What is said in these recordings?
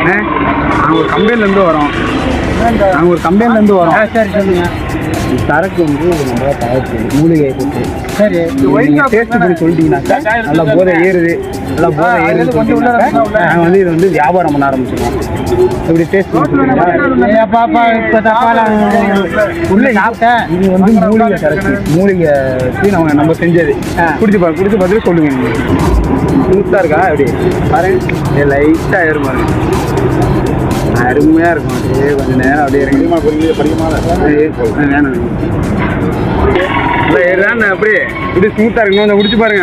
நாங்கள் ஒரு கம்பெனிலேருந்து வரோம். சரி சொல்லுங்க. சரக்கு வந்து நல்லா தயாரிச்சு மூலிகை போட்டு சரி டேஸ்ட் பண்ணி சொல்லிட்டீங்கன்னாக்கா நல்லா போதை ஏறுது. நாங்கள் வந்து இதை வந்து வியாபாரம் பண்ண ஆரம்பிச்சிடுவோம். இப்படி டேஸ்ட் பாப்பா இப்போ உள்ள சாப்பிட்டேன். இது வந்து மூலிகை சரக்கு, மூலிகை வச்சு நம்ம செஞ்சது. குடிச்சு பார்த்துட்டு சொல்லுங்க. நீங்கள் ஸ்மூத்தாக இருக்கா எப்படி பாருங்க, லைட்டாக ஏறும் பாருங்க, அருமையாக இருக்கும். அப்படியே கொஞ்சம் நேரம் அப்படியே இறங்கிமா படிக்குமா வேணும் அப்படியே இப்படி ஸ்மூத்தாக இருக்கணும். கொஞ்சம் குடிச்சு பாருங்க.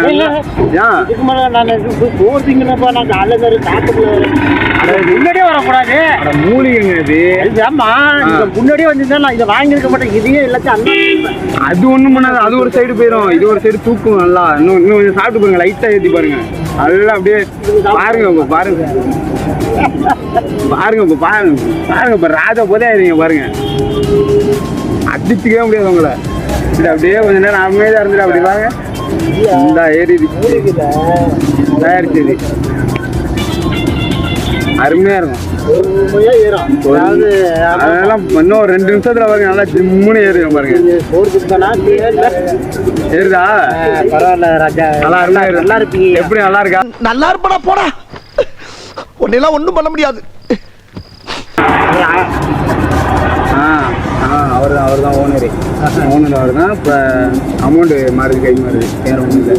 முன்னாடியே வரக்கூடாது. மூலிகைங்க இது. ஆமா முன்னாடியே வந்து நான் இதை வாங்கியிருக்க மாட்டேன். இதையே எல்லாத்தையும் அது ஒன்றும் பண்ணாது. அது ஒரு சைடு போயிடும், இது ஒரு சைடு தூக்கும். நல்லா இன்னும் கொஞ்சம் சாப்பிட்டு பாருங்க, லைட்டாக ஏற்றி பாருங்க. நல்லா அப்படியே பாருங்க பாருங்க இப்போ ராஜா போதே ஆயிருங்க பாருங்க. அடிச்சுக்கவே முடியாது உங்களை. இது அப்படியே கொஞ்ச நேரம் அமைதியாக இருந்துட்டு அப்படி பாருங்க. இந்த ஏறி தயாரிச்சது அருமையாக இருக்கும். அதெல்லாம் இன்னும் ஒரு 2 நிமிஷத்துல பாருங்க, நல்லா ஜிம்முன்னு ஏறுங்க பாருங்க. ஏறுதா? பரவாயில்ல ராஜா, நல்லா இருப்பீங்க. எப்படி நல்லா இருக்கா? நல்லா இருப்பா போடா, உன்னெல்லாம் ஒன்றும் பண்ண முடியாது. அவர் தான் ஓனர். அவர் தான். இப்போ அமௌண்ட்டு மாறுது, கை மாறுது, வேறு ஒன்றும் இல்லை.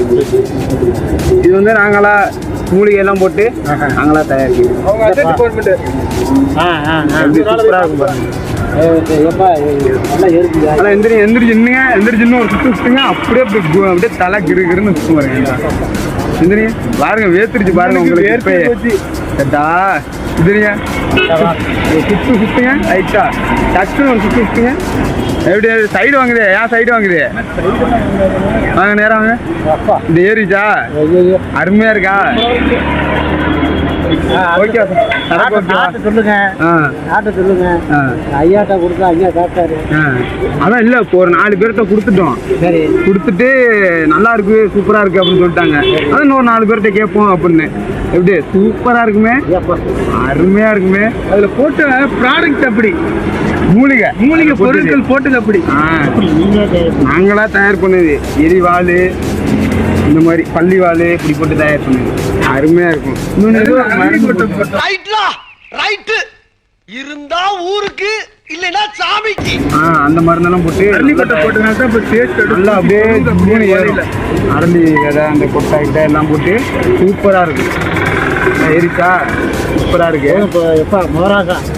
இது வந்து நாங்களா மூலிகை எல்லாம் போட்டு நாங்களா தயாரிக்கிறோம். எந்திரிச்சு இன்னும் ஒரு சுற்று சுற்றுங்க. அப்படியே தலை கிருன்னு சுற்று பாருங்க. எந்திரிங்க பாருங்க, வேத்துருச்சு பாருங்க உங்களுக்கு. கேட்டா இதுங்க சுற்றுங்க லைட்டா டக்குன்னு ஒரு சுற்றுங்க. எப்படி சைடு வாங்குது? ஏன் சைடு வாங்குது? வாங்க நேரம் வாங்க. இந்த ஏறிச்சா? அருமையா இருக்கா? ஓகே சொல்லுங்க. ஐயாட்ட கொடுத்தா ஐயா சாப்பிட்டாரு. அதான் இல்லை, இப்போ ஒரு 4 பேர்கிட்ட கொடுத்துட்டோம். சரி, கொடுத்துட்டு நல்லா இருக்கு, சூப்பரா இருக்கு அப்படின்னு சொல்லிட்டாங்க. அதான் இன்னொரு 4 பேர்கிட்ட கேட்போம் அப்படின்னு. எப்படி சூப்பரா இருக்குமே, அருமையா இருக்குமே. அதுல போட்ட ப்ராடக்ட் அப்படி மூலிகை பொருட்கள் போட்டது அப்படி நாங்களா தயார் பண்ணது. எரிவாள், இந்த மாதிரி பள்ளிவாள் இப்படி போட்டு தயார் பண்ணது அருமையா இருக்கும். இருந்தா ஊருக்கு இல்லைன்னா சாமிக்கு அந்த மருந்தெல்லாம் போட்டு நல்லா அப்படியே அரளி விதை, அந்த கொட்டாய்கிட்ட எல்லாம் போட்டு சூப்பரா இருக்கு. இருக்கா? சூப்பரா இருக்கு.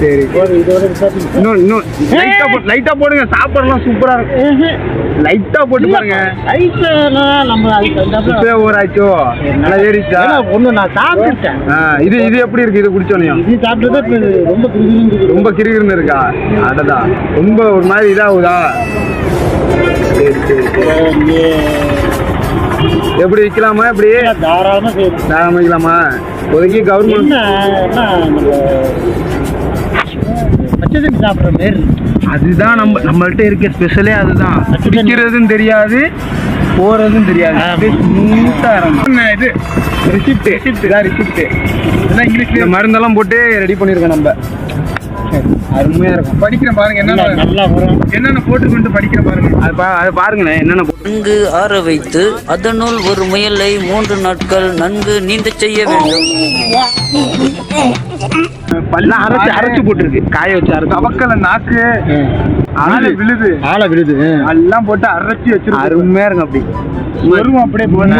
சரி, இன்னும் லைட்டா போடுங்க. சாப்பாடுலாம் சூப்பரா இருக்கு. லைட்டா போட்டு பாருங்க. ஊராச்சோ நல்லா ஏறிச்சா? நான் சாப்பிட்டேன். இது எப்படி இருக்கு? இது குடிச்சோனையும் ரொம்ப கிருகிருன்னு இருக்கா? அடடா, ரொம்ப ஒரு மாதிரி இதாகுதா? எப்படி விற்கலாமா? எப்படி தாராளமா விற்கலாமா? இப்போதைக்கு கவர்மெண்ட் சாப்பிட்ற மாரி அதுதான் நம்மள்ட்ட இருக்க ஸ்பெஷலே. அதுதான் குடிக்கிறதும் தெரியாது, போறதும் தெரியாது. ஸ்மூத்தா இருக்கும். இது ரிசிப்ட் இதெல்லாம் இங்கிலீஷ்ல மருந்தெல்லாம் போட்டு ரெடி பண்ணியிருக்கோம் நம்ம. அருமையா இருக்கும். படிக்கிறேன் பாருங்க, என்னென்ன போட்டு படிக்கிற பாருங்க. அது பாருங்க என்னென்ன. நன்கு ஆற வைத்து அதனுள் ஒரு முயலை 3 நாட்கள் நன்கு நீந்த செய்ய வேண்டும். அரைச்சு போட்டுருக்கு, காய வச்சு அரைச்சு. அவக்கல நாக்கு ஆளை விழுது எல்லாம் போட்டு அரைச்சி வச்சு அருமையா இருக்கும். அப்படி வரும் அப்படியே போனா.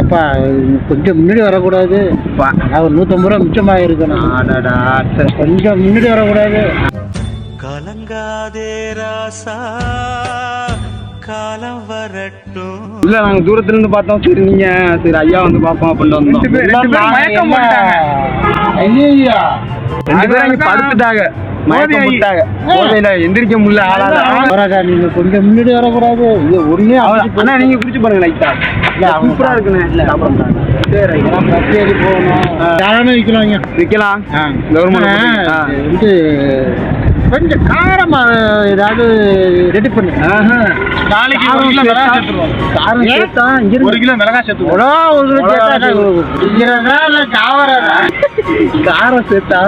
எப்பா கொஞ்சம் முன்னாடி வரக்கூடாது. ஒரு 150 ரூபா மிச்சமாக இருக்கணும். கொஞ்சம் முன்னாடி வரக்கூடாது. கலங்காதே ராசா, காலம் வரட்டும். இல்ல, நாங்க தூரத்துல இருந்து பார்த்தோம். சரி, நீங்க சரி ஐயா வந்து பாப்போம் அப்படின்னு வந்தோம். 2 பேரும் படுத்துட்டாங்க, மயக்கம் போட்டாங்க. போதையில எந்திரிக்க முடியல. ஆளாத நீங்க கொஞ்சம் முன்னாடி வரக்கூடாது. இது ஒண்ணே அண்ணா, நீங்க குடிச்சு பாருங்க. லைட்டா சூப்பரா இருக்குண்ணே. சரி, பச்சேரி போகணும். விற்கலாம் கவர்மெண்ட் கொஞ்சம் காரமா ஏதாவது ரெடி பண்ணு. நாளைக்கு காரம் 1 கிலோ மிளகாய் சேர்த்தா- சேர்த்துருவோம். காரம் சேர்த்தா இங்க 1 கிலோ மிளகாய் சேர்த்துருவோம். ஒரு கிலோ சேர்த்தா இங்கிறதா இல்ல காவரதா? காரம் சேர்த்தா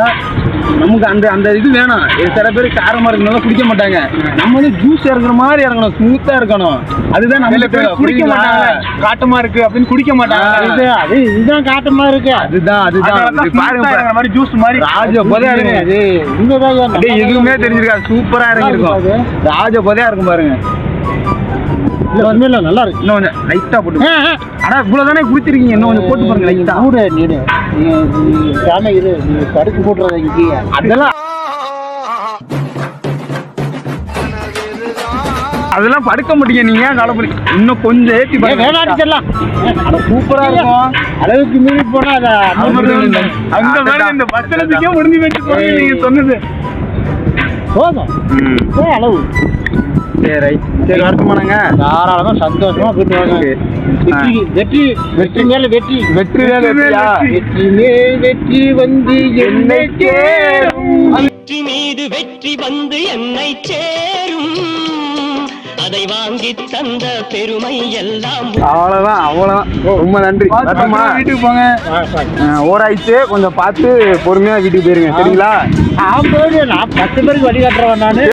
நமக்கு அந்த அந்த இது வேணும். சில பேர் காரமா இருக்கணும் குடிக்க மாட்டாங்க. நம்ம வந்து ஜூஸ் இறங்குற மாதிரி இறங்கணும், ஸ்மூத்தா இருக்கணும். அதுதான் நம்ம குடிக்க மாட்டாங்க. காட்டமா இருக்கு அப்படின்னு குடிக்க மாட்டாங்க. இதுதான் காட்டமா இருக்கு. அதுதான் இது பாருங்க மாதிரி ஜூஸ் மாதிரி ராஜ போதையா இருக்கு. அது இங்கதான் அப்படியே எதுவுமே தெரிஞ்சிருக்காது. சூப்பரா இறங்கிருக்கும். ராஜ போதையா இருக்கும் பாருங்க. உண்மையில நல்லா இருக்கு. இன்னும் கொஞ்சம் லைட்டா போட்டு. ஆனா இவ்வளவுதானே குடிச்சிருக்கீங்க, இன்னும் கொஞ்சம் போட்டு பாருங்க லைட்டா. கூட நீடு சாமி இது நீ படுத்து போட்டுறத இங்கே அதெல்லாம் படுக்க மாட்டீங்க நீங்க. கலப்படி இன்னும் கொஞ்சம் ஏற்றி வேணாடிச்சிடலாம். சூப்பரா இருக்கும். அளவுக்கு மீறி போனா அதை அந்த மாதிரி இந்த பத்திரத்துக்கே முடிஞ்சு வச்சு நீங்க சொன்னது போதும். அளவு சரி சரி வரட்டுமானாங்க. தாராளமா சந்தோஷமா போயிட்டு வாங்க. வெற்றி வெற்றி மேல வெற்றி வெற்றி மேல வெற்றியா? வெற்றி மேல் வெற்றி வந்து என்னை சேரும். வெற்றி மீது வெற்றி வந்து என்னை சேரும். அதை வாங்கி தந்த பெருமை எல்லாம் அவ்வளவுதான். ரொம்ப நன்றி. வரட்டுமா? வீட்டுக்கு போங்க. ஓராயிடுச்சு, கொஞ்சம் பார்த்து பொறுமையா வீட்டுக்கு போயிருங்க. சரிங்களா? நான் 10 பேருக்கு வழிகாட்டுறவன் நானு.